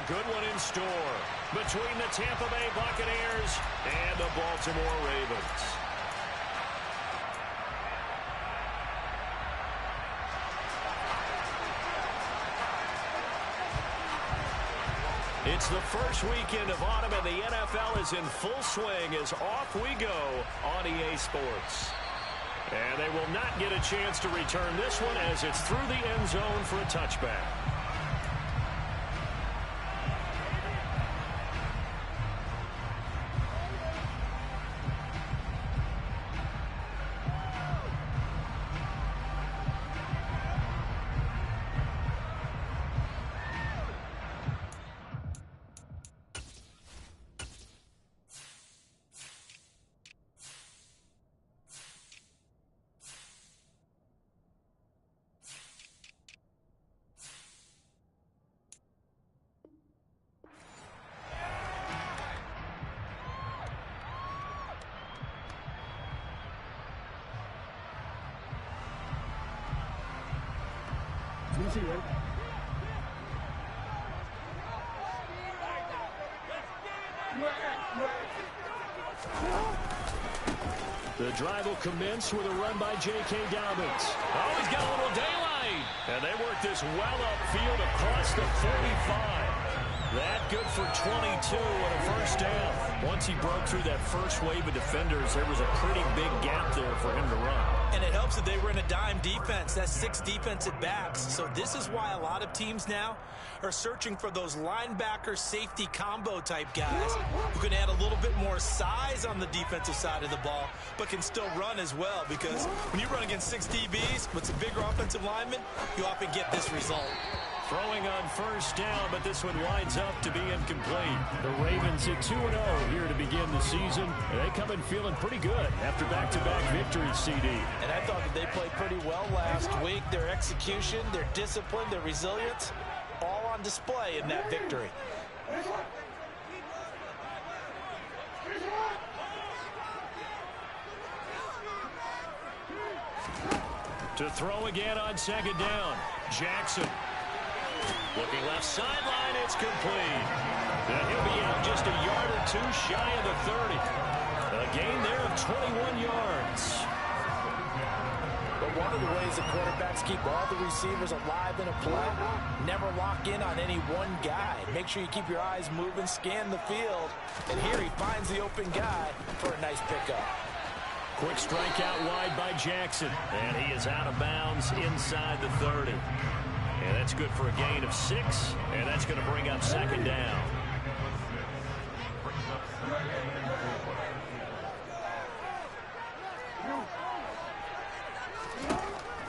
good one in store between the Tampa Bay Buccaneers and the Baltimore Ravens. It's the first weekend of autumn, and the NFL is in full swing as off we go on EA Sports. And they will not get a chance to return this one as it's through the end zone for a touchback. The drive will commence with a run by J.K. Dobbins. Oh, he's got a little daylight. And they work this well upfield across the 45. That good for 22 and a first down. Once he broke through that first wave of defenders, there was a pretty big gap there for him to run. And it helps that they were in a dime defense. That's 6 defensive backs. So this is why a lot of teams now are searching for those linebacker safety combo type guys who can add a little bit more size on the defensive side of the ball, but can still run as well, because when you run against 6 DBs with some bigger offensive linemen, you often get this result. Throwing on first down, but this one winds up to be incomplete. The Ravens at 2-0 here to begin the season. They come in feeling pretty good after back-to-back victories, CD. And I thought that they played pretty well last week. Their execution, their discipline, their resilience, all on display in that victory. To throw again on second down, Jackson. Looking left sideline, it's complete. And he'll be out just a yard or two shy of the 30. A gain there of 21 yards. But one of the ways the quarterbacks keep all the receivers alive in a play, never lock in on any one guy. Make sure you keep your eyes moving, scan the field. And here he finds the open guy for a nice pickup. Quick strike out wide by Jackson. And he is out of bounds inside the 30. And that's good for a gain of 6. And that's going to bring up second down.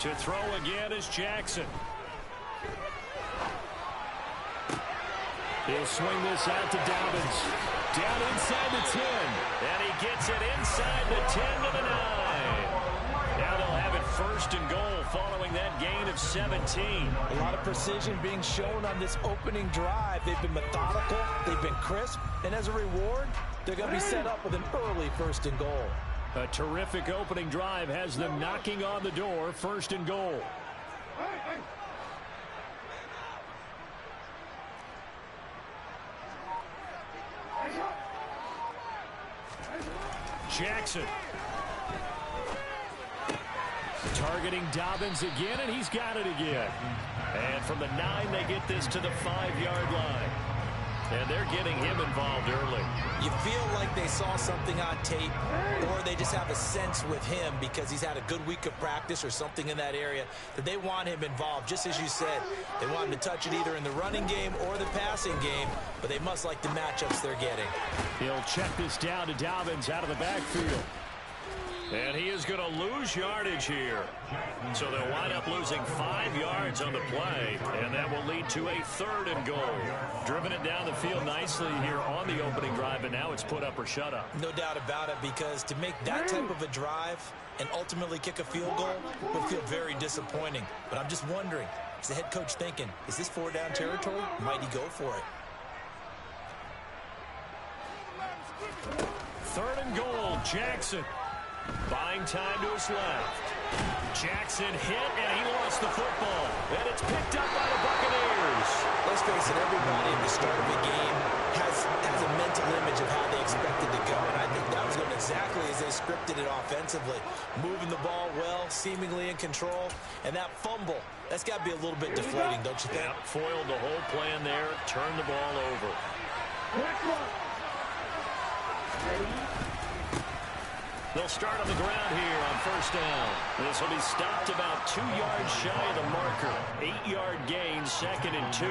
To throw again is Jackson. He'll swing this out to Dobbins. Down inside the 10. And he gets it inside the 10 to the 9. Now they'll have it first and goal following that gain of 17. A lot of precision being shown on this opening drive. They've been methodical. They've been crisp. And as a reward, they're going to be set up with an early first and goal. A terrific opening drive has them knocking on the door, first and goal. Jackson. Targeting Dobbins again, and he's got it again. And from the 9, they get this to the 5-yard line. And they're getting him involved early. You feel like they saw something on tape, or they just have a sense with him because he's had a good week of practice or something in that area that they want him involved. Just as you said, they want him to touch it either in the running game or the passing game, but they must like the matchups they're getting. He'll check this down to Dobbins out of the backfield. And he is going to lose yardage here. So they'll wind up losing 5 yards on the play, and that will lead to a third and goal. Driven it down the field nicely here on the opening drive, but now it's put up or shut up. No doubt about it, because to make that type of a drive and ultimately kick a field goal would feel very disappointing. But I'm just wondering, is the head coach thinking, is this 4-down territory? Might he go for it? Third and goal, Jackson. Buying time to his left. Jackson hit, and he lost the football. And it's picked up by the Buccaneers. Let's face it, everybody at the start of a game has a mental image of how they expect it to go, and I think that was going exactly as they scripted it offensively. Moving the ball well, seemingly in control, and that fumble, that's got to be a little bit deflating, don't you think? Yeah, foiled the whole plan there, turned the ball over. They'll start on the ground here on first down. This will be stopped about 2 yards shy of the marker. 8-yard gain, 2nd and 2.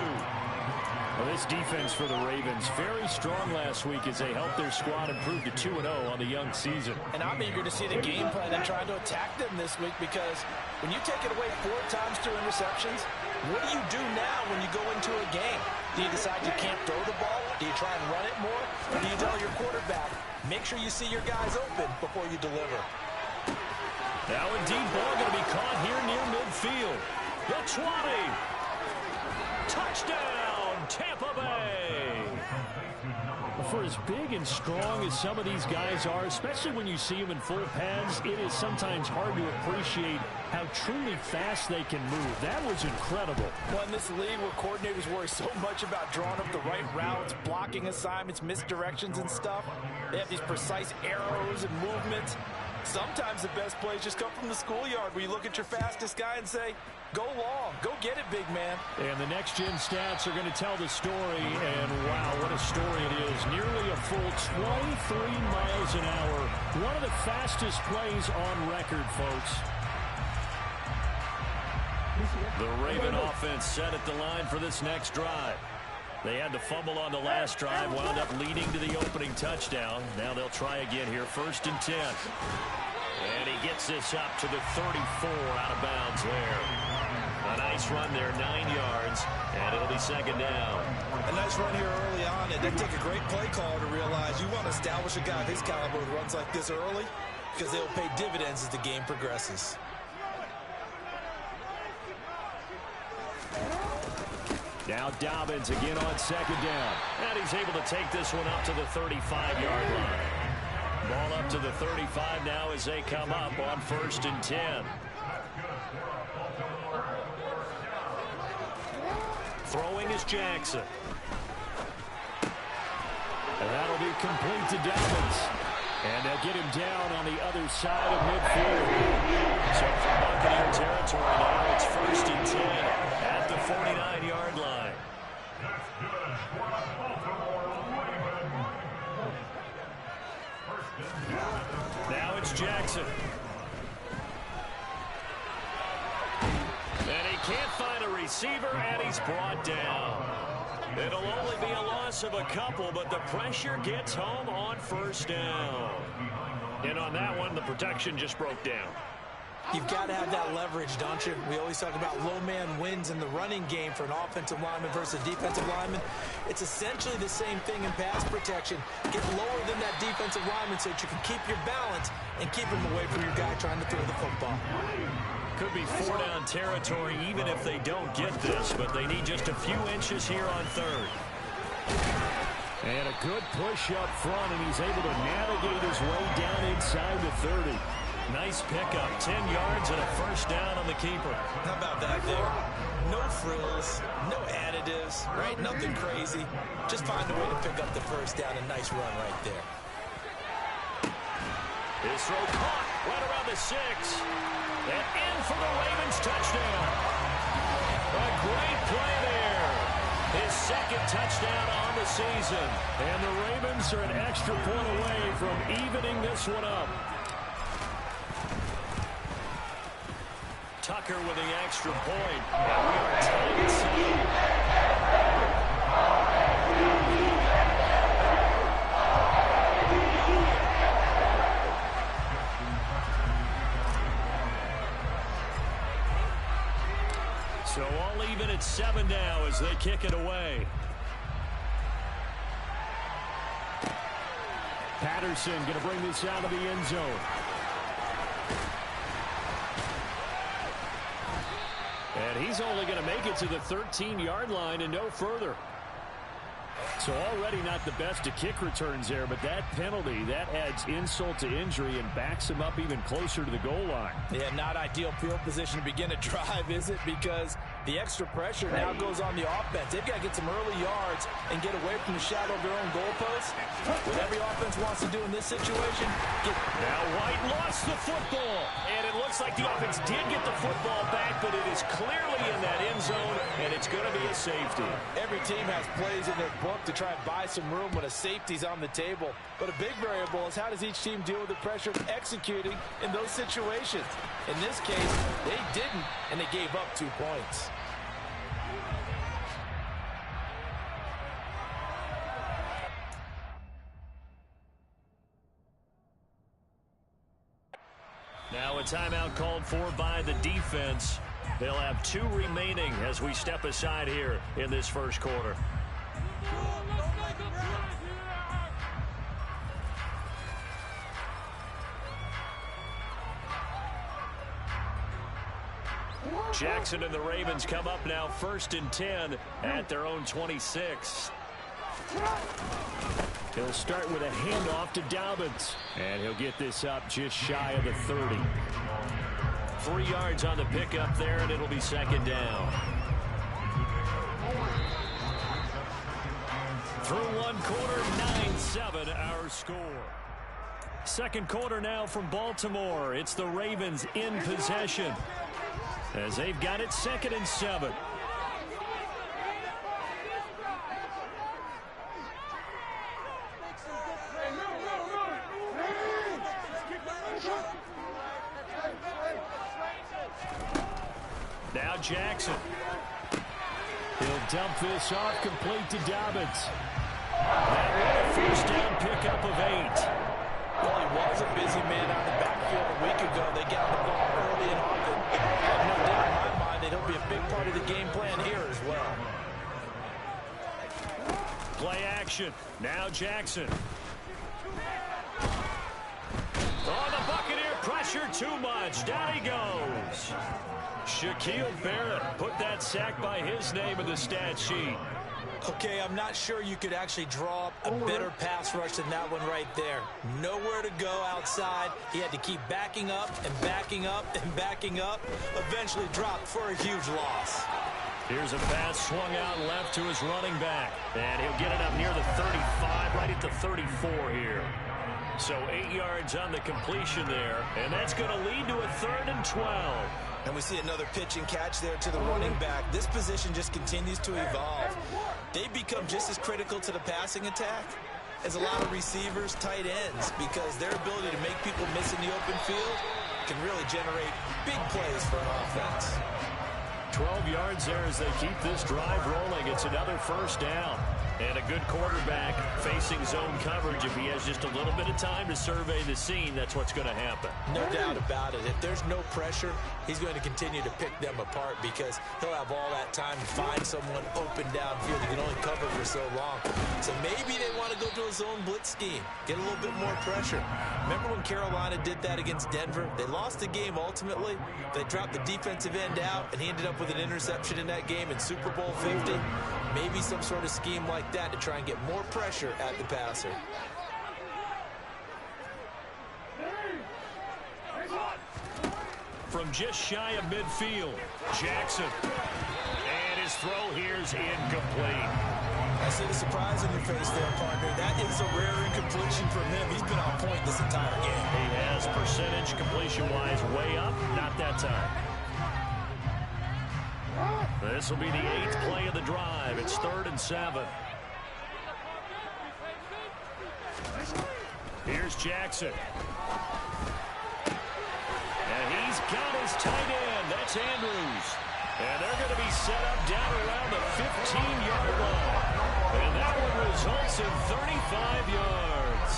Well, this defense for the Ravens, very strong last week as they helped their squad improve to 2-0 on the young season. And I'm eager to see the game plan and try to attack them this week, because when you take it away 4 times through interceptions, what do you do now when you go into a game? Do you decide you can't throw the ball? Do you try and run it more? Or do you tell your quarterback, make sure you see your guys open before you deliver? Now a deep ball going to be caught here near midfield. The 20. Touchdown, Tampa Bay. For as big and strong as some of these guys are, especially when you see them in full pads, it is sometimes hard to appreciate how truly fast they can move. That was incredible. Well, in this league where coordinators worry so much about drawing up the right routes, blocking assignments, misdirections and stuff, they have these precise arrows and movements. Sometimes the best plays just come from the schoolyard, where you look at your fastest guy and say, go long, go get it, big man. And the next-gen stats are going to tell the story, and wow, what a story it is. Nearly a full 23 miles an hour. One of the fastest plays on record, folks. The Raven offense set at the line for this next drive. They had to fumble on the last drive, wound up leading to the opening touchdown. Now they'll try again here, 1st and 10. And he gets this up to the 34, out of bounds there. A nice run there, 9 yards, and it'll be 2nd down. A nice run here early on. It didn't take a great play caller to realize you want to establish a guy of his caliber who runs like this early, because they'll pay dividends as the game progresses. Now Dobbins again on 2nd down. And he's able to take this one up to the 35-yard line. Ball up to the 35 now as they come up on 1st and 10. Throwing is Jackson. And that'll be complete to Dobbins. And they'll get him down on the other side of midfield. So from Buccaneer territory now, it's 1st and 10 at the 49-yard line. Now it's Jackson. And he can't find a receiver, and he's brought down. It'll only be a loss of a couple, but the pressure gets home on 1st down. And on that one, the protection just broke down. You've got to have that leverage, don't you? We always talk about low man wins in the running game for an offensive lineman versus defensive lineman. It's essentially the same thing in pass protection. Get lower than that defensive lineman so that you can keep your balance and keep him away from your guy trying to throw the football. Could be 4-down territory even if they don't get this, but they need just a few inches here on 3rd. And a good push up front, and he's able to navigate his way down inside the 30. Nice pickup, 10 yards and a 1st down on the keeper. How about that there? No frills, no additives, right? Nothing crazy. Just find a way to pick up the 1st down. A nice run right there. His throw caught right around the 6. And in for the Ravens touchdown. A great play there. His 2nd touchdown on the season. And the Ravens are an extra point away from evening this one up. Tucker with the extra point. And we are tied at 7. So all even at 7 now as they kick it away. Patterson going to bring this out of the end zone. And he's only going to make it to the 13-yard line and no further. So already not the best of kick returns there, but that penalty, that adds insult to injury and backs him up even closer to the goal line. Yeah, not ideal field position to begin a drive, is it? Because the extra pressure now goes on the offense. They've got to get some early yards and get away from the shadow of their own goalpost. What every offense wants to do in this situation, Now White lost the football, and it looks like the offense did get the football back, but it is clearly in that end zone, and it's going to be a safety. Every team has plays in their book to try and buy some room when a safety's on the table. But a big variable is how does each team deal with the pressure of executing in those situations. In this case, they didn't, and they gave up 2 points. Now a timeout called for by the defense. They'll have 2 remaining as we step aside here in this first quarter. Jackson and the Ravens come up now 1st and 10 at their own 26. He'll start with a handoff to Dobbins, and he'll get this up just shy of the 30. 3 yards on the pickup there, and it'll be 2nd down. Through 1 quarter, 9-7 our score. 2nd quarter now from Baltimore. It's the Ravens in possession, as they've got it 2nd and 7. Now Jackson. He'll dump this off complete to Dobbins. That one a 1st down pickup of 8. Well, he was a busy man on the backfield a week ago. They got the ball early and often. I have no doubt in my mind that he'll be a big part of the game plan here as well. Play action. Now Jackson. Oh, the Buccaneer pressure too much. Down he goes. Shaquille Barrett put that sack by his name in the stat sheet. Okay, I'm not sure you could actually draw up a better pass rush than that one right there. Nowhere to go outside. He had to keep backing up and backing up and backing up. Eventually dropped for a huge loss. Here's a pass swung out left to his running back. And he'll get it up near the 35, right at the 34 here. So 8 yards on the completion there. And that's going to lead to a 3rd and 12. And we see another pitch and catch there to the running back. This position just continues to evolve. They become just as critical to the passing attack as a lot of receivers, tight ends, because their ability to make people miss in the open field can really generate big plays for an offense. 12 yards there as they keep this drive rolling. It's another 1st down. And a good quarterback facing zone coverage. If he has just a little bit of time to survey the scene, that's what's going to happen. No doubt about it. If there's no pressure, he's going to continue to pick them apart because he'll have all that time to find someone open downfield. He can only cover for so long. So maybe they want to go to a zone blitz scheme, get a little bit more pressure. Remember when Carolina did that against Denver? They lost the game ultimately. They dropped the defensive end out, and he ended up with an interception in that game in Super Bowl 50. Maybe some sort of scheme like that to try and get more pressure at the passer. From just shy of midfield, Jackson. And his throw here is incomplete. I see the surprise in your face there, partner. That is a rare incompletion from him. He's been on point this entire game. He has percentage completion-wise way up. Not that time. This will be the 8th play of the drive. It's 3rd and 7. Here's Jackson. And he's got his tight end. That's Andrews. And they're going to be set up down around the 15-yard line. And that one results in 35 yards.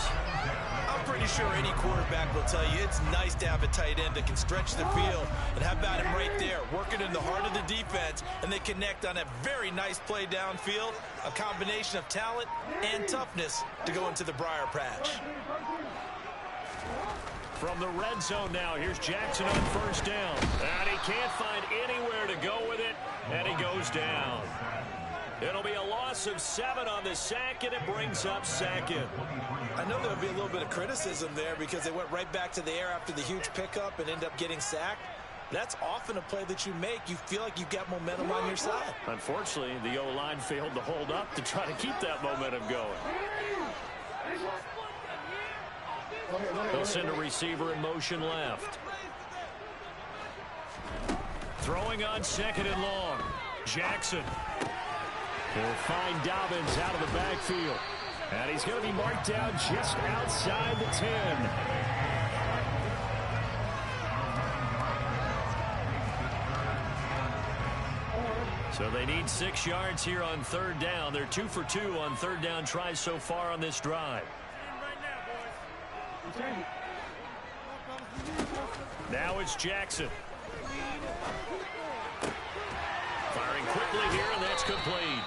I'm pretty sure any quarterback will tell you it's nice to have a tight end that can stretch the field. And how about him right there, working in the heart of the defense, and they connect on a very nice play downfield, a combination of talent and toughness to go into the briar patch. From the red zone now, here's Jackson on 1st down. And he can't find anywhere to go with it, and he goes down. It'll be a loss of 7 on the sack, and it brings up second. I know there'll be a little bit of criticism there because they went right back to the air after the huge pickup and ended up getting sacked. That's often a play that you make. You feel like you've got momentum on your side. Unfortunately, the O-line failed to hold up to try to keep that momentum going. They'll send a receiver in motion left. Throwing on 2nd and long. Jackson. He'll find Dobbins out of the backfield. And he's going to be marked down just outside the 10. So they need 6 yards here on 3rd down. They're 2 for 2 on 3rd down tries so far on this drive. Now it's Jackson. Firing quickly here, and that's complete.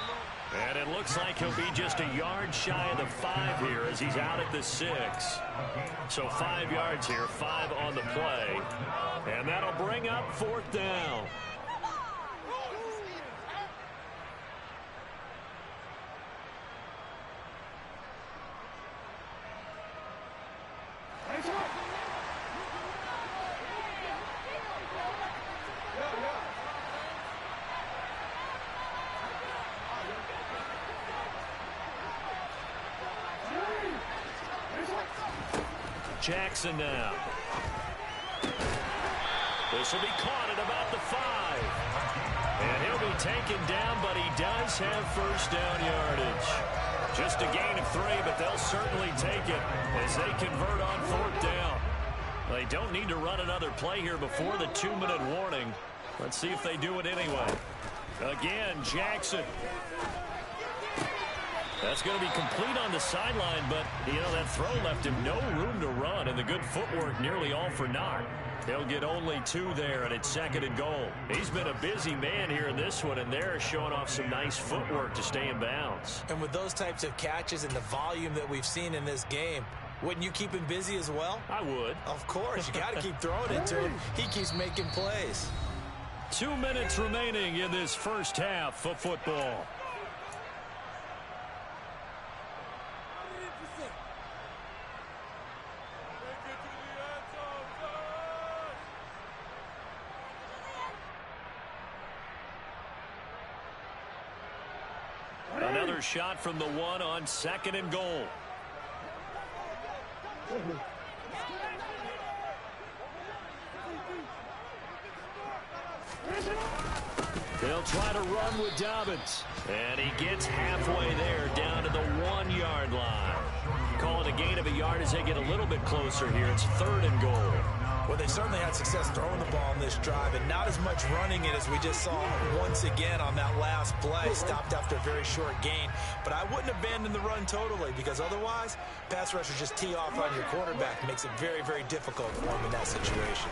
And it looks like he'll be just a yard shy of the 5 here as he's out at the 6. So 5 yards here, 5 on the play. And that'll bring up 4th down. Jackson now. This will be caught at about the 5. And he'll be taken down, but he does have 1st down yardage. Just a gain of 3, but they'll certainly take it as they convert on 4th down. They don't need to run another play here before the 2-minute warning. Let's see if they do it anyway. Again, Jackson. That's going to be complete on the sideline, but, you know, that throw left him no room to run, and the good footwork nearly all for naught. They'll get only 2 there, and it's 2nd and goal. He's been a busy man here in this one, and they're showing off some nice footwork to stay in bounds. And with those types of catches and the volume that we've seen in this game, wouldn't you keep him busy as well? I would. Of course. You got to keep throwing it to him. He keeps making plays. 2 minutes remaining in this first half of football. Another shot from the 1 on 2nd and goal. They'll try to run with Dobbins. And he gets halfway there down to the 1-yard line. Call it a gain of a yard as they get a little bit closer here. It's 3rd and goal. Well, they certainly had success throwing the ball in this drive, and not as much running it as we just saw once again on that last play. Stopped after a very short gain. But I wouldn't abandon the run totally, because otherwise, pass rushers just tee off on your quarterback. Makes it very, very difficult for him in that situation.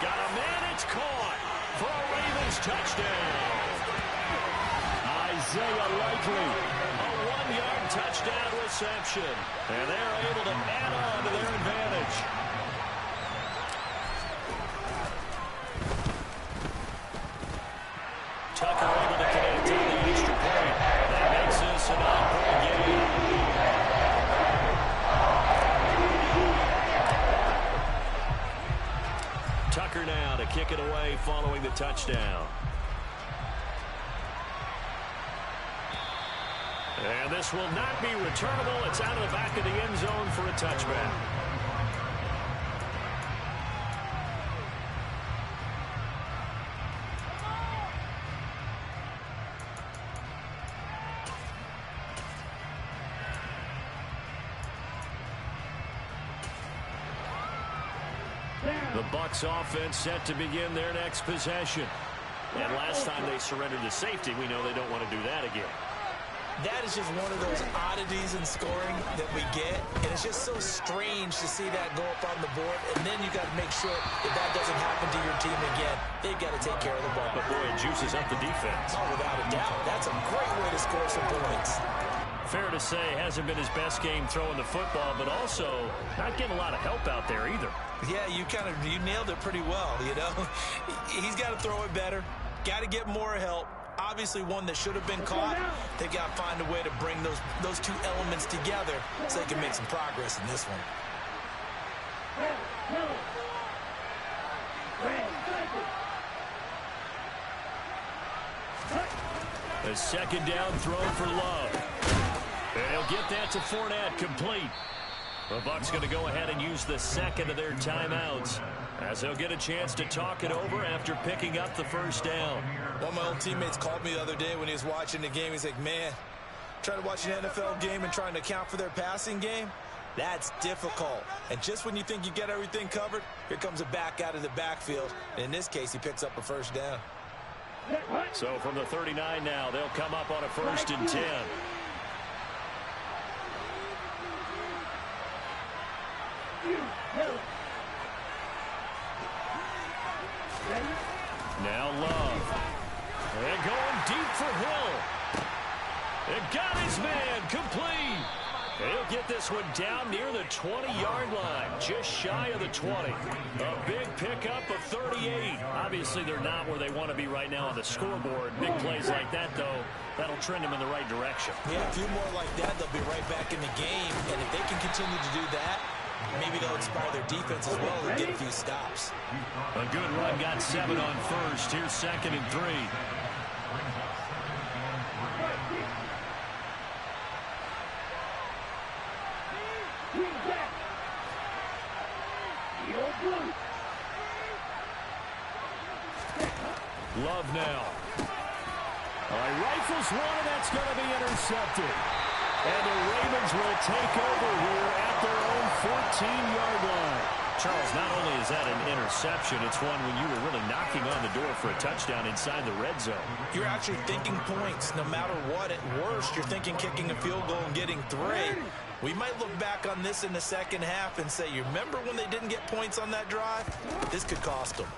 Got a man, it's caught for a Ravens touchdown. Isaiah Likely, a 1-yard touchdown reception. And they're able to add on to their advantage. Tucker able to connect on the extra point. That makes this a 9-point game. Tucker now to kick it away following the touchdown. And this will not be returnable. It's out of the back of the end zone for a touchback. The Bucs offense set to begin their next possession. And last time they surrendered to safety, we know they don't want to do that again. That is just one of those oddities in scoring that we get, and it's just so strange to see that go up on the board, and then you got to make sure that that doesn't happen to your team again. They've got to take care of the ball. But boy, it juices up the defense. Oh, without a doubt. That's a great way to score some points. Fair to say, hasn't been his best game throwing the football, but also not getting a lot of help out there either. Yeah, you nailed it pretty well, you know. He's got to throw it better, got to get more help, Obviously one that should have been caught. They got to find a way to bring those two elements together so they can make some progress in this one. A second down throw for Love. And he'll get that to Fournette, complete. The Bucs going to go ahead and use the second of their timeouts as they'll get a chance to talk it over after picking up the first down. One of my old teammates called me the other day when he was watching the game. He's like, man, trying to watch an NFL game and trying to account for their passing game, that's difficult. And just when you think you get everything covered, here comes a back out of the backfield. And in this case, he picks up a first down. So from the 39 now, they'll come up on a 1st and 10. Now Love. And going deep for Hill. And got his man, complete. He'll get this one down near the 20-yard line, just shy of the 20. A big pickup of 38. Obviously, they're not where they want to be right now on the scoreboard. Big plays like that, though, that'll trend them in the right direction. Yeah, a few more like that, they'll be right back in the game. And if they can continue to do that, maybe they'll inspire their defense as well and get a few stops. A good run, got 7 on first. Here's 2nd and 3. Love now. All right, rifles one, and that's going to be intercepted. And the Ravens will take over here at their own 14-yard line. Charles, not only is that an interception, it's one when you were really knocking on the door for a touchdown inside the red zone. You're actually thinking points no matter what. At worst, you're thinking kicking a field goal and getting 3. We might look back on this in the second half and say, you remember when they didn't get points on that drive? This could cost them.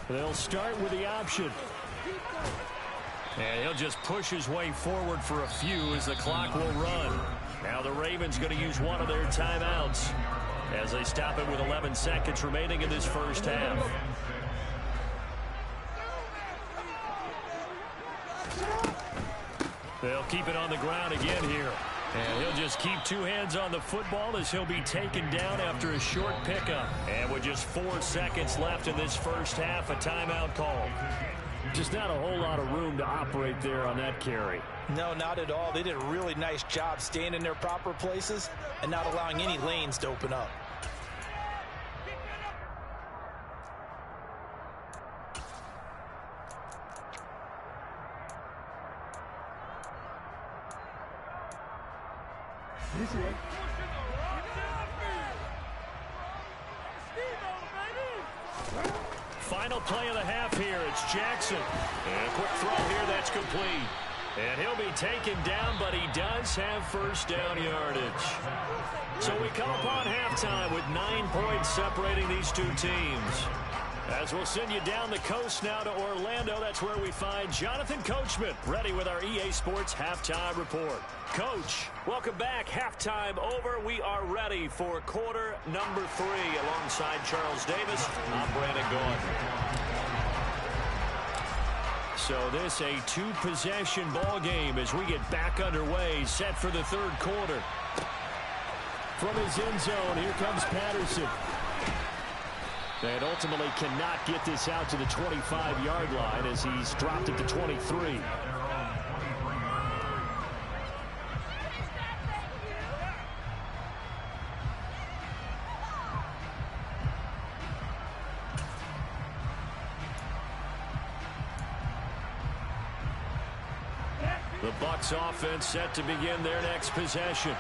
They'll start with the option. And he'll just push his way forward for a few as the clock will run. Now the Ravens going to use one of their timeouts as they stop it with 11 seconds remaining in this first half. They'll keep it on the ground again here. And he'll just keep 2 hands on the football as he'll be taken down after a short pickup. And with just 4 seconds left in this first half, a timeout call. Just not a whole lot of room to operate there on that carry. No, not at all. They did a really nice job staying in their proper places and not allowing any lanes to open up. Final play of the half here. It's Jackson. And a quick throw here. That's complete. And he'll be taken down, but he does have first down yardage. So we come upon halftime with 9 points separating these two teams. As we'll send you down the coast now to Orlando, that's where we find Jonathan Coachman, ready with our EA Sports Halftime Report. Coach, welcome back. Halftime over. We are ready for quarter number 3. Alongside Charles Davis, I'm Brandon Gaudin. So this a 2-possession ball game as we get back underway, set for the 3rd quarter. From his end zone, here comes Patterson. And ultimately cannot get this out to the 25-yard line as he's dropped at the 23. The Bucs offense set to begin their next possession.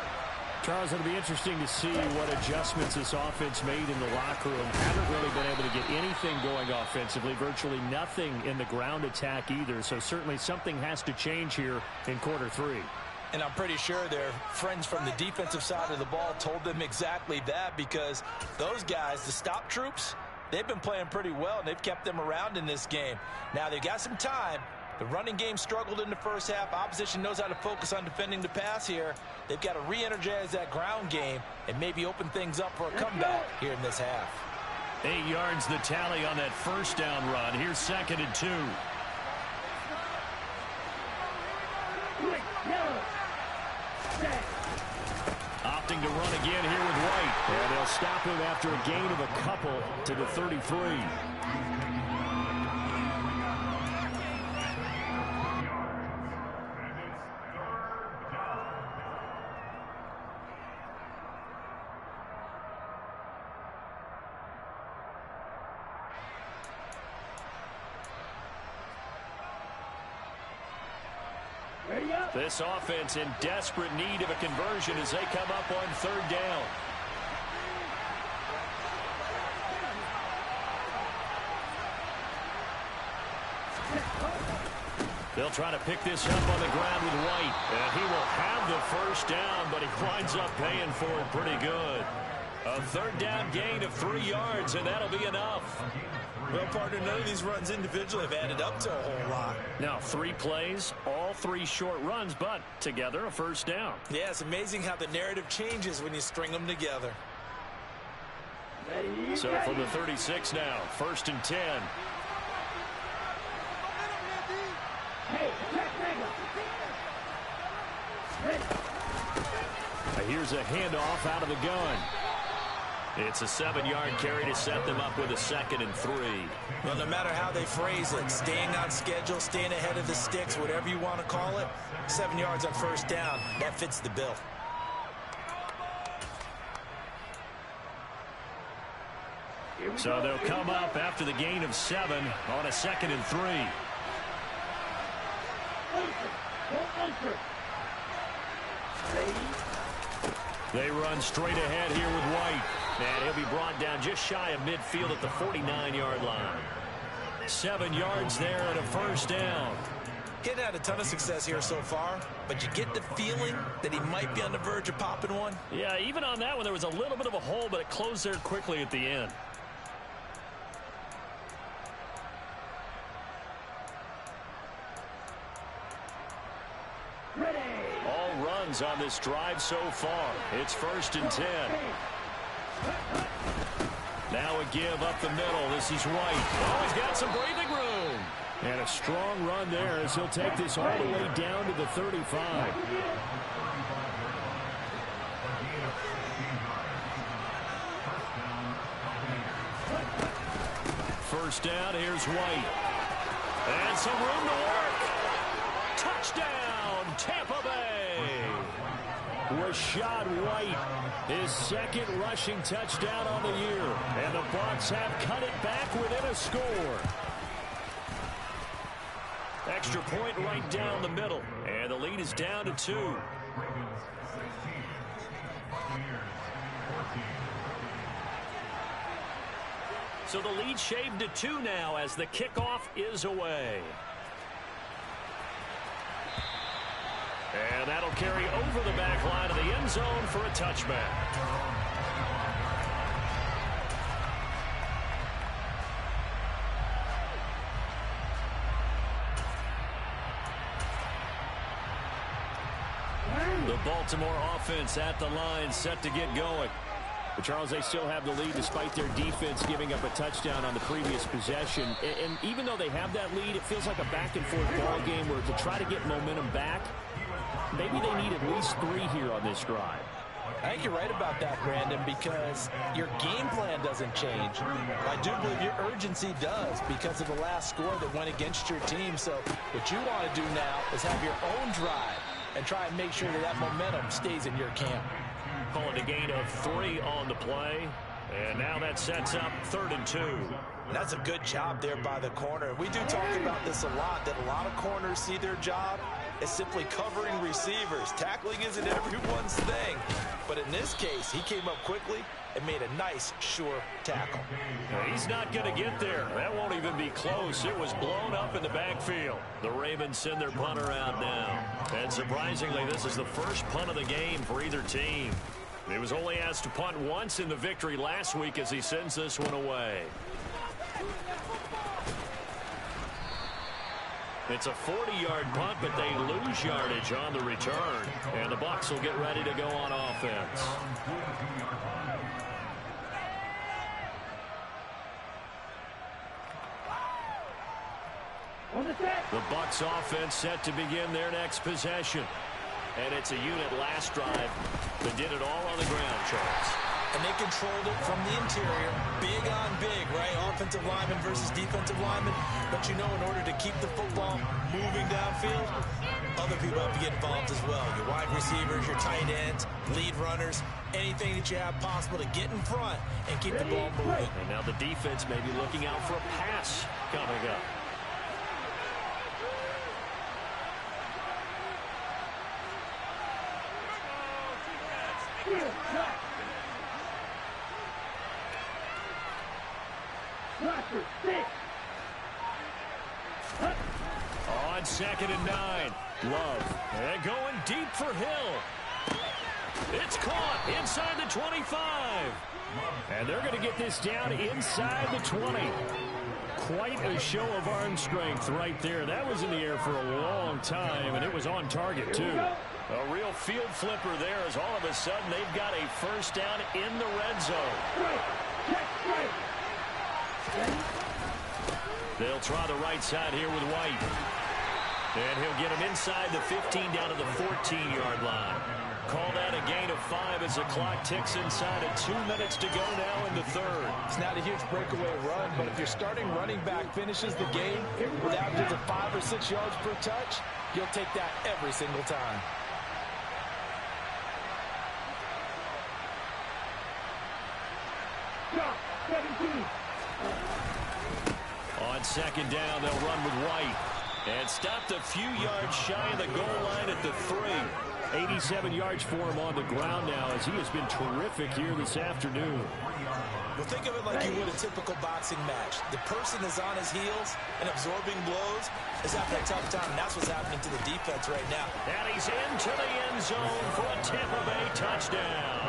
Charles, it'll be interesting to see what adjustments this offense made in the locker room. Haven't really been able to get anything going offensively, virtually nothing in the ground attack either. So certainly something has to change here in quarter 3. And I'm pretty sure their friends from the defensive side of the ball told them exactly that, because those guys, the stop troops, they've been playing pretty well, and they've kept them around in this game. Now, they've got some time. The running game struggled in the first half. Opposition knows how to focus on defending the pass here. They've got to re-energize that ground game and maybe open things up for a comeback here in this half. 8 yards the tally on that first down run. Here's 2nd and 2. Opting to run again here with White. And they'll stop him after a gain of a couple to the 33. This offense in desperate need of a conversion as they come up on third down. They'll try to pick this up on the ground with White. And he will have the first down, but he winds up paying for it pretty good. A third down gain of 3 yards, and that'll be enough. Well, partner, none of these runs individually have added up to a whole lot. Now, 3 plays, all 3 short runs, but together a first down. Yeah, it's amazing how the narrative changes when you string them together. So from the 36 now, 1st and 10. Here's a handoff out of the gun. It's a 7-yard carry to set them up with a 2nd and 3. Well, no matter how they phrase it, staying on schedule, staying ahead of the sticks, whatever you want to call it, 7 yards on first down, that fits the bill. So they'll come up after the gain of 7 on a 2nd and 3. They run straight ahead here with White. And he'll be brought down just shy of midfield at the 49-yard line. 7 yards there and a first down. Getting had a ton of success here so far, but you get the feeling that he might be on the verge of popping one. Yeah, even on that one, there was a little bit of a hole, but it closed there quickly at the end. All runs on this drive so far. It's 1st and 10. Now a give up the middle. This is White. Oh, he's got some breathing room. And a strong run there as he'll take this all the way down to the 35. First down, here's White. And some room to work. Touchdown, Tampa Bay. Rachaad White, his 2nd rushing touchdown on the year. And the Bucs have cut it back within a score. Extra point right down the middle. And the lead is down to 2. So the lead shaved to 2 now as the kickoff is away. And that'll carry over the back line of the end zone for a touchback. The Baltimore offense at the line, set to get going. But Charles, they still have the lead despite their defense giving up a touchdown on the previous possession. And even though they have that lead, it feels like a back-and-forth ball game where to try to get momentum back, maybe they need at least 3 here on this drive. I think you're right about that, Brandon, because your game plan doesn't change. I do believe your urgency does because of the last score that went against your team. So what you want to do now is have your own drive and try and make sure that that momentum stays in your camp. Calling a gain of 3 on the play. And now that sets up 3rd and 2. And that's a good job there by the corner. We do talk about this a lot, that a lot of corners see their job as simply covering receivers. Tackling isn't everyone's thing. But in this case, he came up quickly and made a nice, sure tackle. He's not going to get there. That won't even be close. It was blown up in the backfield. The Ravens send their punter out now. And surprisingly, this is the first punt of the game for either team. He was only asked to punt once in the victory last week as he sends this one away. It's a 40-yard punt, but they lose yardage on the return. And the Bucs will get ready to go on offense. The Bucs offense set to begin their next possession. And it's a unit last drive that did it all on the ground, Charles. And they controlled it from the interior, big on big, right? Offensive lineman versus defensive lineman. But you know, in order to keep the football moving downfield, other people have to get involved as well. Your wide receivers, your tight ends, lead runners, anything that you have possible to get in front and keep the ball moving. And now the defense may be looking out for a pass coming up. On 2nd and 9. Love. And going deep for Hill. It's caught inside the 25. And they're going to get this down inside the 20. Quite a show of arm strength right there. That was in the air for a long time, and it was on target, too. A real field flipper there as all of a sudden they've got a first down in the red zone. They'll try the right side here with White. And he'll get him inside the 15 down to the 14-yard line. Call that a gain of 5 as the clock ticks inside of 2 minutes to go now in the third. It's not a huge breakaway run, but if your starting running back finishes the game with averages of 5 or 6 yards per touch, you'll take that every single time. On 2nd down, they'll run with White. And stopped a few yards shy of the goal line at the 3. 87 yards for him on the ground now as he has been terrific here this afternoon. Well, think of it like you would a typical boxing match. The person is on his heels and absorbing blows is having a tough time, and that's what's happening to the defense right now. And he's into the end zone for a Tampa Bay touchdown.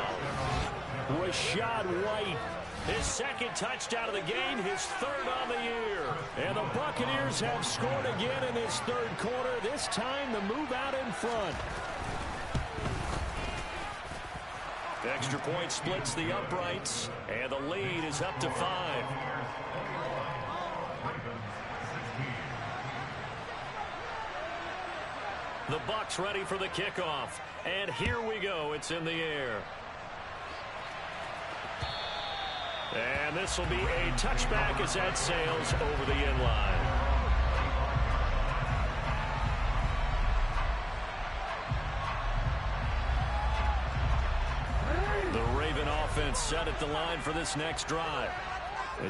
Rachaad White, his 2nd touchdown of the game, his 3rd on the year. And the Buccaneers have scored again in this 3rd quarter. This time the move out in front. Extra point splits the uprights, and the lead is up to 5. The Bucs ready for the kickoff. And here we go. It's in the air. And this will be a touchback as that sails over the end line. The Raven offense set at the line for this next drive.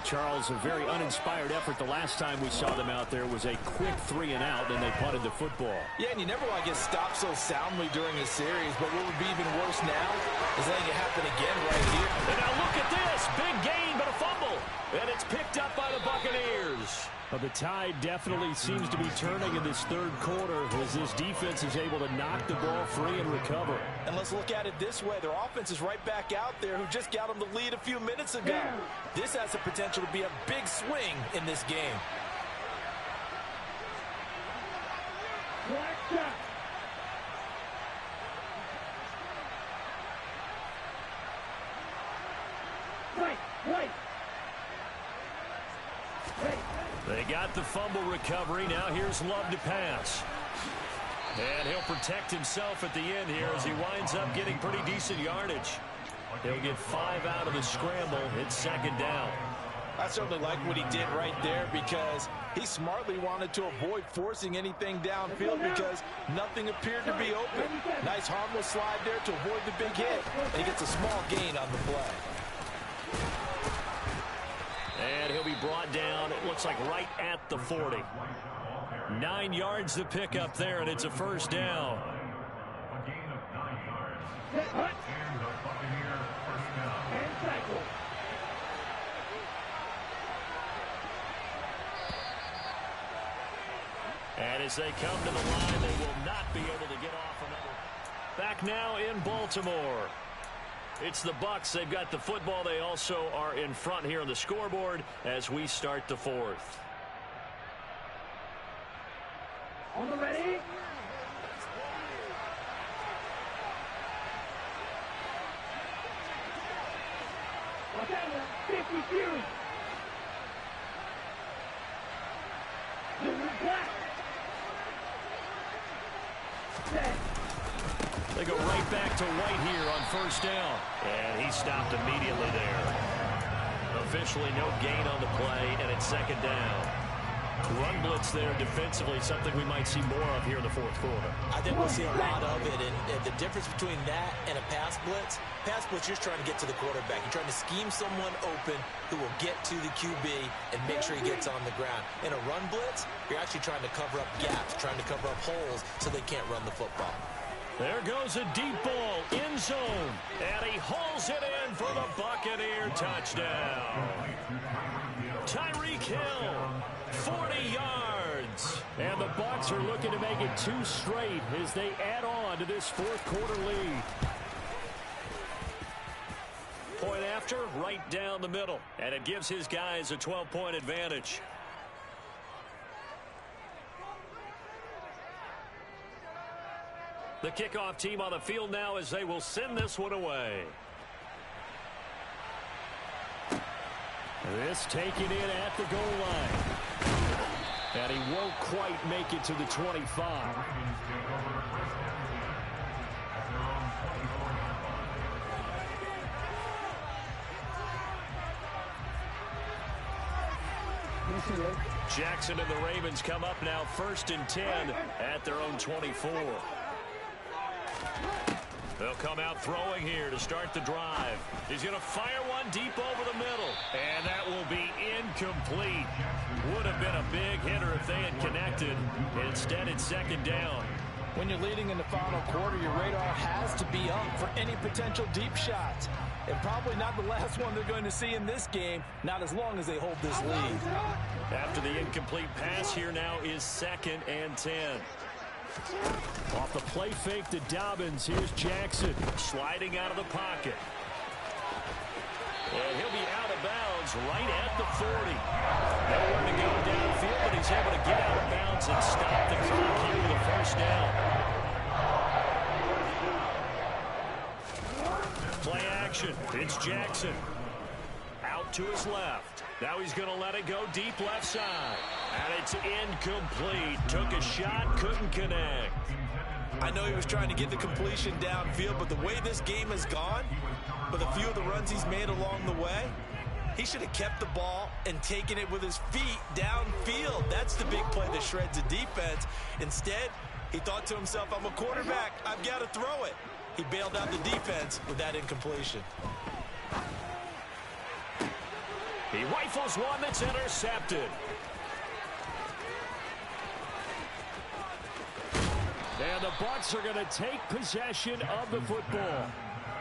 Charles, a very uninspired effort the last time we saw them out there was a quick 3 and out, and they punted the football. Yeah, and you never want to get stopped so soundly during a series, but what would be even worse now is letting it happen again right here. And now look at this. Big gain, but a fumble. And it's picked up by the Buccaneers. Well, the tide definitely seems to be turning in this 3rd quarter as this defense is able to knock the ball free and recover. And let's look at it this way. Their offense is right back out there who just got them the lead a few minutes ago. This has the potential to be a big swing in this game. They got the fumble recovery. Now here's Love to pass. And he'll protect himself at the end here as he winds up getting pretty decent yardage. He'll get 5 out of the scramble. It's 2nd down. I certainly like what he did right there because he smartly wanted to avoid forcing anything downfield because nothing appeared to be open. Nice harmless slide there to avoid the big hit. And he gets a small gain on the play. And he'll be brought down, it looks like right at the 40. 9 yards to pick up there, and it's a 1st down. And as they come to the line, they will not be able to get off another. Back now in Baltimore. It's the Bucs. They've got the football. They also are in front here on the scoreboard as we start the 4th. On the ready? Wakanda, 50 Fury. Blue and black. Set. They go right back to White here on first down. And he stopped immediately there. Officially no gain on the play, and it's second down. Run blitz there defensively, something we might see more of here in the fourth quarter. I think we'll see a lot of it, and the difference between that and a pass blitz, you're trying to get to the quarterback. You're trying to scheme someone open who will get to the QB and make sure he gets on the ground. In a run blitz, you're actually trying to cover up gaps, trying to cover up holes so they can't run the football. There goes a deep ball, end zone, and he hauls it in for the Buccaneer touchdown. Tyreek Hill, 40 yards. And the Bucs are looking to make it 2 straight as they add on to this fourth quarter lead. Point after, right down the middle. And it gives his guys a 12-point advantage. The kickoff team on the field now as they will send this one away. This taken in at the goal line. And he won't quite make it to the 25. Jackson and the Ravens come up now 1st and 10 at their own 24. They'll come out throwing here to start the drive. He's going to fire one deep over the middle. And that will be incomplete. Would have been a big hitter if they had connected. Instead, it's second down. When you're leading in the final quarter, your radar has to be up for any potential deep shots. And probably not the last one they're going to see in this game, not as long as they hold this lead. After the incomplete pass, here now is 2nd and 10. Off the play fake to Dobbins, here's Jackson sliding out of the pocket. And he'll be out of bounds right at the 40. Nowhere to go downfield, but he's able to get out of bounds and stop the clock here with a first down. Play action. It's Jackson. Out to his left. Now he's going to let it go deep left side. And it's incomplete. Took a shot, couldn't connect. I know he was trying to get the completion downfield, but the way this game has gone, with a few of the runs he's made along the way, he should have kept the ball and taken it with his feet downfield. That's the big play that shreds the defense. Instead, he thought to himself, I'm a quarterback. I've got to throw it. He bailed out the defense with that incompletion. He rifles one that's intercepted. And the Bucs are going to take possession of the football.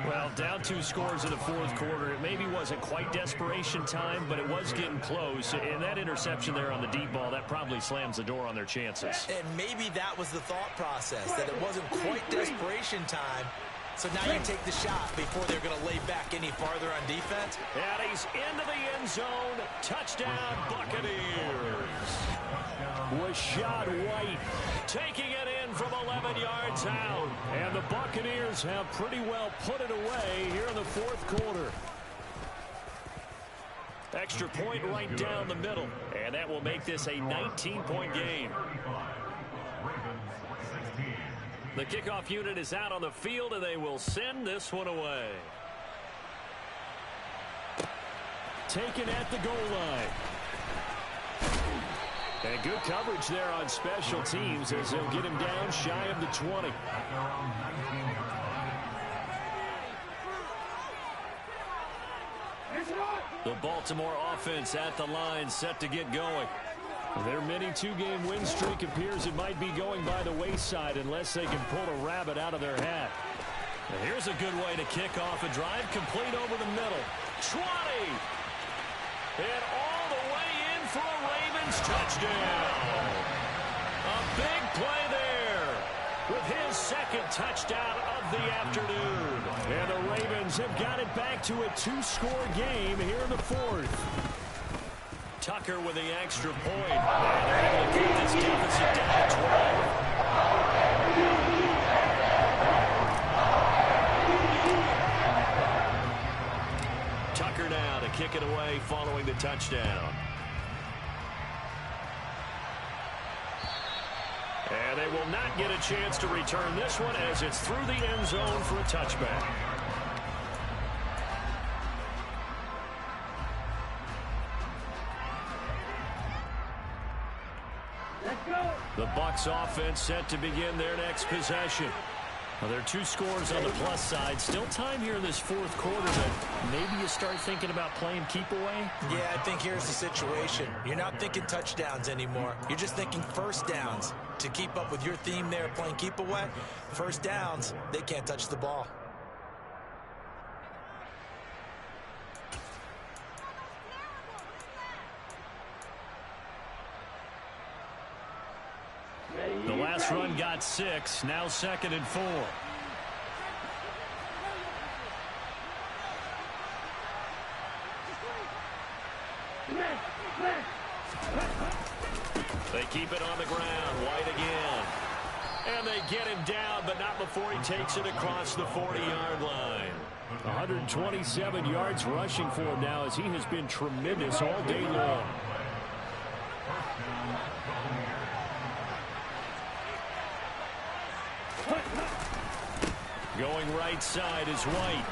Well, down 2 scores in the fourth quarter. It maybe wasn't quite desperation time, but it was getting close. And that interception there on the deep ball, that probably slams the door on their chances. And maybe that was the thought process, that it wasn't quite desperation time. So now you take the shot before they're going to lay back any farther on defense. And he's into the end zone. Touchdown, Buccaneers. Rachaad White taking it in from 11 yards out. And the Buccaneers have pretty well put it away here in the fourth quarter. Extra point right down the middle. And that will make this a 19-point game. The kickoff unit is out on the field, and they will send this one away. Taken at the goal line. And good coverage there on special teams as they'll get him down shy of the 20. The Baltimore offense at the line, set to get going. Their mini 2-game win streak appears it might be going by the wayside unless they can pull a rabbit out of their hat. And here's a good way to kick off a drive, complete over the middle. 20! And all the way in for a Ravens touchdown. A big play there with his 2nd touchdown of the afternoon. And the Ravens have got it back to a 2-score game here in the fourth. Tucker with the extra point. And they're able to keep this deficit down to 12. Tucker now to kick it away following the touchdown. And they will not get a chance to return this one as it's through the end zone for a touchback. Let's go. The Bucs offense set to begin their next possession. Well, there are 2 scores on the plus side. Still time here in this fourth quarter, but maybe you start thinking about playing keep away? Yeah, I think here's the situation. You're not thinking touchdowns anymore. You're just thinking first downs. To keep up with your theme there, playing keep away, first downs, they can't touch the ball. The last run got 6, now 2nd and 4. They keep it on the ground. White again. And they get him down, but not before he takes it across the 40-yard line. 127 yards rushing for him now as he has been tremendous all day long. Going right side is White.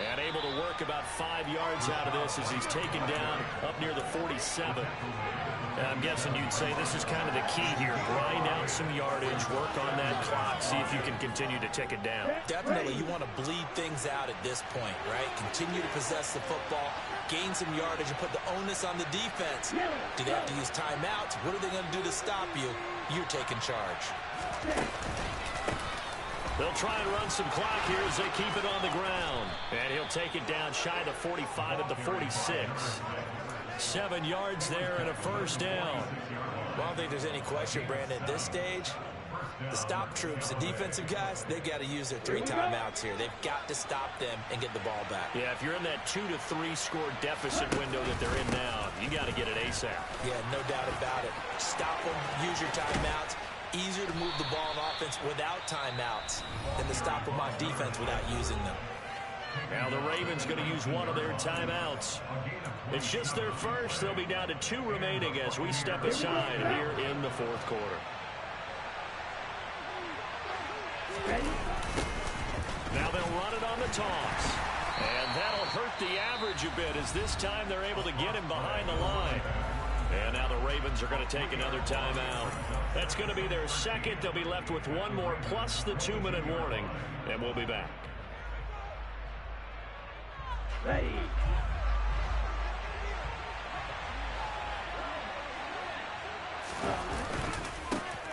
And able to work about 5 yards out of this as he's taken down up near the 47. And I'm guessing you'd say this is kind of the key here. Grind out some yardage, work on that clock, see if you can continue to tick it down. Definitely, you want to bleed things out at this point, right? Continue to possess the football, gain some yardage, and put the onus on the defense. Do they have to use timeouts? What are they going to do to stop you? You're taking charge. They'll try and run some clock here as they keep it on the ground. And he'll take it down shy of the 45 at the 46. 7 yards there and a first down. Well, I don't think there's any question, Brandon, at this stage, the stop troops, the defensive guys, they've got to use their 3 timeouts here. They've got to stop them and get the ball back. Yeah, if you're in that 2 to 3 score deficit window that they're in now, you got to get it ASAP. Yeah, no doubt about it. Stop them, use your timeouts. Easier to move the ball on offense without timeouts than to stop them on defense without using them. Now the Ravens going to use one of their timeouts. It's just their first. They'll be down to 2 remaining as we step aside here in the fourth quarter. Now they'll run it on the toss. And that'll hurt the average a bit as this time they're able to get him behind the line. And now the Ravens are going to take another timeout. That's going to be their second. They'll be left with 1 more plus the 2-minute warning. And we'll be back. Ready.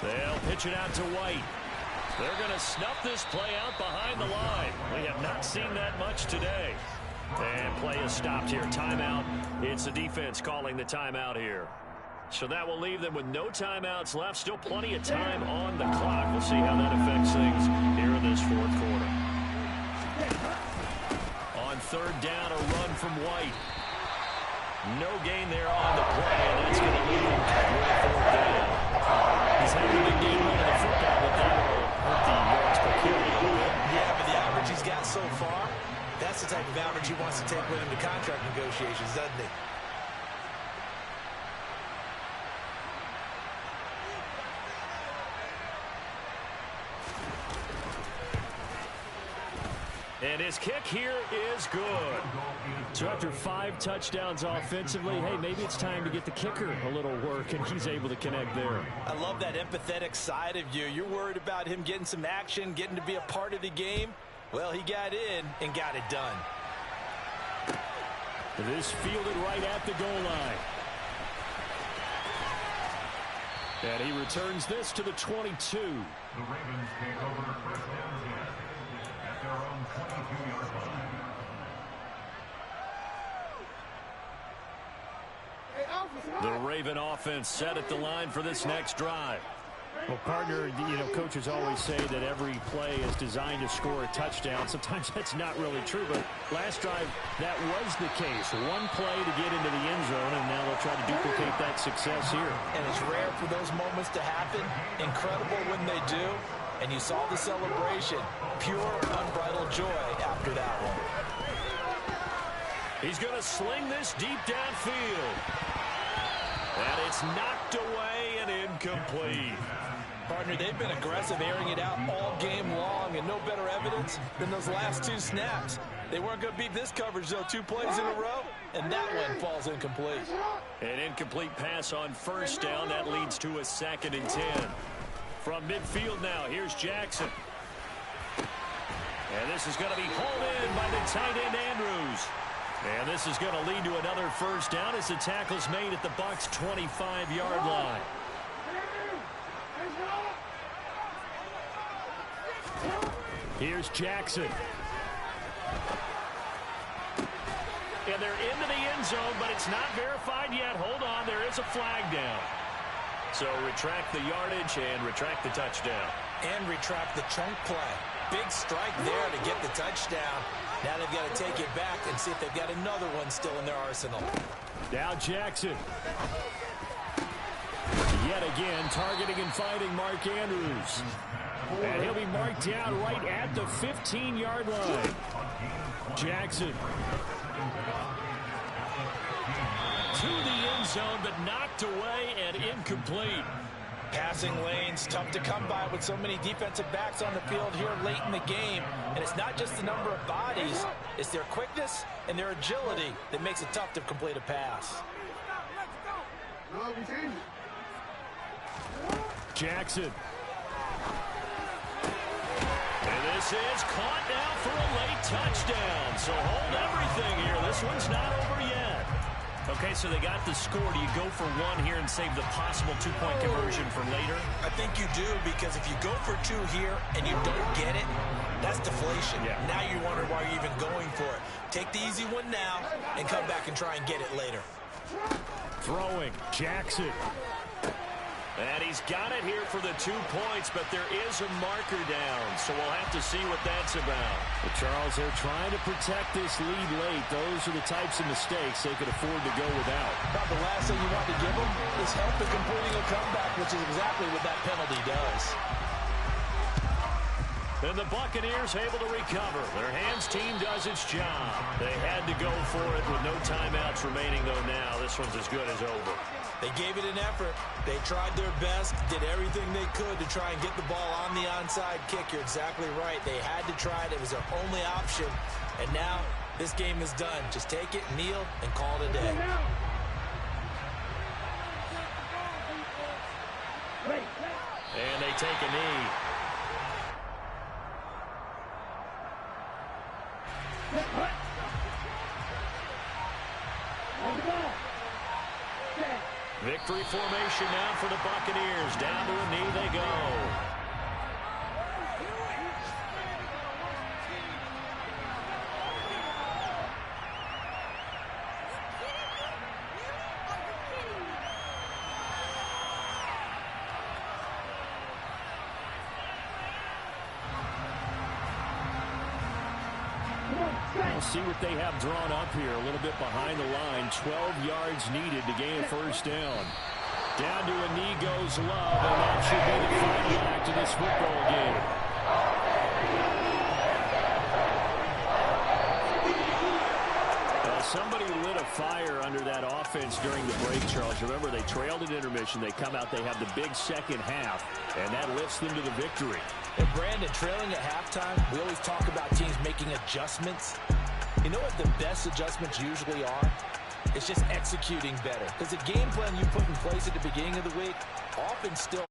They'll pitch it out to White. They're going to snuff this play out behind the line. We have not seen that much today. And play is stopped here. Timeout. It's the defense calling the timeout here. So that will leave them with no timeouts left. Still plenty of time on the clock. We'll see how that affects things here in this fourth quarter. On third down, a run from White. No gain there on the play, and that's going to leave him with a fourth down. He's having a big game running the football, but that will hurt the yards per carry a little bit. Yeah, but the average he's got so far, that's the type of average he wants to take with him to contract negotiations, doesn't he? And his kick here is good. So after 5 touchdowns offensively, hey, maybe it's time to get the kicker a little work, and he's able to connect there. I love that empathetic side of you. You're worried about him getting some action, getting to be a part of the game. Well, he got in and got it done. This fielded right at the goal line. And he returns this to the 22. The Ravens take over first down at their own 22-yard line. The Raven offense set at the line for this next drive. Well, partner, coaches always say that every play is designed to score a touchdown. Sometimes that's not really true, but last drive, that was the case. 1 play to get into the end zone, and now they'll try to duplicate that success here. And it's rare for those moments to happen. Incredible when they do. And you saw the celebration. Pure, unbridled joy after that one. He's going to sling this deep downfield. And it's knocked away and incomplete. Partner, they've been aggressive, airing it out all game long, and no better evidence than those last 2 snaps. They weren't going to beat this coverage, though, 2 plays in a row, and that one falls incomplete. An incomplete pass on first down. That leads to a 2nd and 10. From midfield now, here's Jackson. And this is going to be hauled in by the tight end, Andrews. And this is going to lead to another first down as the tackle's made at the Bucs' 25-yard line. Here's Jackson. And they're into the end zone, but it's not verified yet. Hold on, there is a flag down. So retract the yardage and retract the touchdown. And retract the chunk play. Big strike there to get the touchdown. Now they've got to take it back and see if they've got another one still in their arsenal. Now Jackson. Yet again, targeting and fighting Mark Andrews. And he'll be marked down right at the 15-yard line. Jackson. To the end zone, but knocked away and incomplete. Passing lanes, tough to come by with so many defensive backs on the field here late in the game. And it's not just the number of bodies, it's their quickness and their agility that makes it tough to complete a pass. Jackson. And this is caught now for a late touchdown. So hold everything here. This one's not over yet. Okay, so they got the score. Do you go for 1 here and save the possible 2-point conversion for later? I think you do, because if you go for 2 here and you don't get it, that's deflation. Yeah. Now you wonder why you're even going for it. Take the easy one now and come back and try and get it later. Throwing, Jackson. And he's got it here for the 2 points, but there is a marker down, so we'll have to see what that's about. But Charles, they're trying to protect this lead late. Those are the types of mistakes they could afford to go without. About the last thing you want to give them is help in completing a comeback, which is exactly what that penalty does. And the Buccaneers able to recover. Their hands team does its job. They had to go for it with no timeouts remaining, though now this one's as good as over. They gave it an effort. They tried their best, did everything they could to try and get the ball on the onside kick. You're exactly right. They had to try it. It was their only option. And now this game is done. Just take it, kneel, and call it a day. And they take a knee. Victory formation now for the Buccaneers. Down to a knee they go. We'll see what they have drawn up here. A little bit behind the line. 12 yards needed to gain a first down. Down to a knee goes Love, and that should be the final act of this football game. Somebody lit a fire under that offense during the break, Charles. Remember, they trailed at intermission. They come out, they have the big second half, and that lifts them to the victory. And Brandon, trailing at halftime, we always talk about teams making adjustments. You know what the best adjustments usually are? It's just executing better. Because the game plan you put in place at the beginning of the week often still